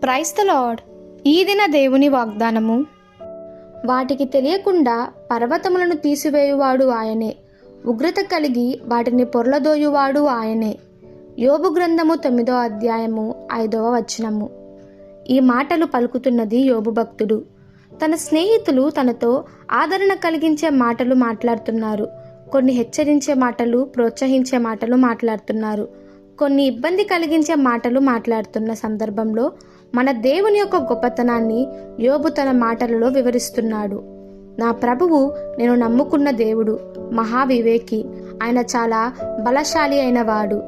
Praise the lord. ఈ దిన దేవుని వాగ్దానము. వాటికి తెలియకుండా పర్వతములను తీసివేయువాడు ఆయనే, ఉగ్రత కలిగి వాటిని పొర్లదోయువాడు ఆయనే. యోబు గ్రంథము 9వ అధ్యాయము 5వ వచనము. ఈ మాటలు పలుకుతున్నది యోబు భక్తుడు. తన స్నేహితులు తనతో ఆదరణ కలిగించే మాటలు మాట్లాడుతున్నారు. కొన్ని హెచ్చరించే మాటలు, ప్రోత్సహించే మాటలు మాట్లాడుతున్నారు. కొన్ని ఇబ్బంది కలిగించే మాటలు మాట్లాడుతున్న సందర్భంలో మన దేవుని యొక్క గొప్పతనాన్ని యోబు తన మాటలలో వివరిస్తున్నాడు. నా ప్రభువు నేను నమ్ముకున్న దేవుడు మహావివేకి. ఆయన చాలా బలశాలి అయిన వాడు.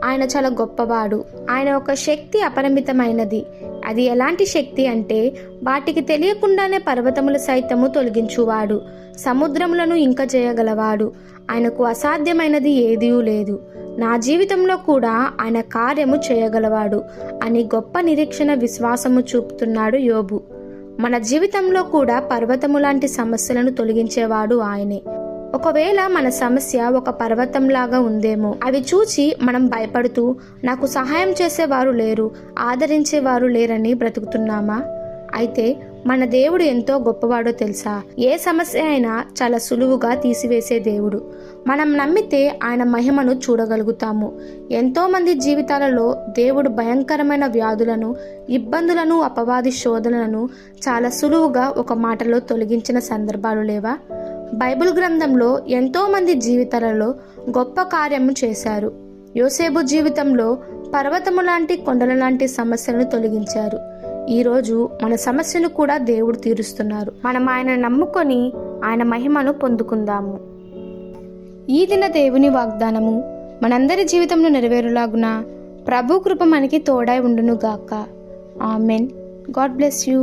ఆయన చాలా గొప్పవాడు. ఆయన ఒక శక్తి అపరిమితమైనది. అది ఎలాంటి శక్తి అంటే వాటికి తెలియకుండానే పర్వతములు సైతము తొలగించువాడు, సముద్రములను ఇంక చేయగలవాడు. ఆయనకు అసాధ్యమైనది ఏదీ లేదు. నా జీవితంలో కూడా ఆయన కార్యము చేయగలవాడు అని గొప్ప నిరీక్షణ, విశ్వాసము చూపుతున్నాడు యోబు. మన జీవితంలో కూడా పర్వతము లాంటి సమస్యలను తొలగించేవాడు ఆయనే. ఒకవేళ మన సమస్య ఒక పర్వతంలాగా ఉందేమో, అవి చూచి మనం భయపడుతూ నాకు సహాయం చేసేవారు లేరు, ఆదరించేవారు లేరని బ్రతుకుతున్నామా? అయితే మన దేవుడు ఎంతో గొప్పవాడో తెలుసా? ఏ సమస్య అయినా చాలా సులువుగా తీసివేసే దేవుడు. మనం నమ్మితే ఆయన మహిమను చూడగలుగుతాము. ఎంతోమంది జీవితాలలో దేవుడు భయంకరమైన వ్యాధులను, ఇబ్బందులను, అపవాది శోధనలను చాలా సులువుగా ఒక మాటలో తొలగించిన సందర్భాలు లేవా? బైబిల్ గ్రంథంలో ఎంతోమంది జీవితాలలో గొప్ప కార్యము చేశారు. యోసేపు జీవితంలో పర్వతము లాంటి, కొండల లాంటి సమస్యలను తొలగించారు. ఈరోజు మన సమస్యను కూడా దేవుడు తీరుస్తున్నారు. మనం ఆయన నమ్ముకొని ఆయన మహిమను పొందుకుందాము. ఈ దిన దేవుని వాగ్దానము మనందరి జీవితంలో నెరవేరులాగున ప్రభు కృప మనకి తోడై ఉండును గాక. ఆమెన్. God bless you.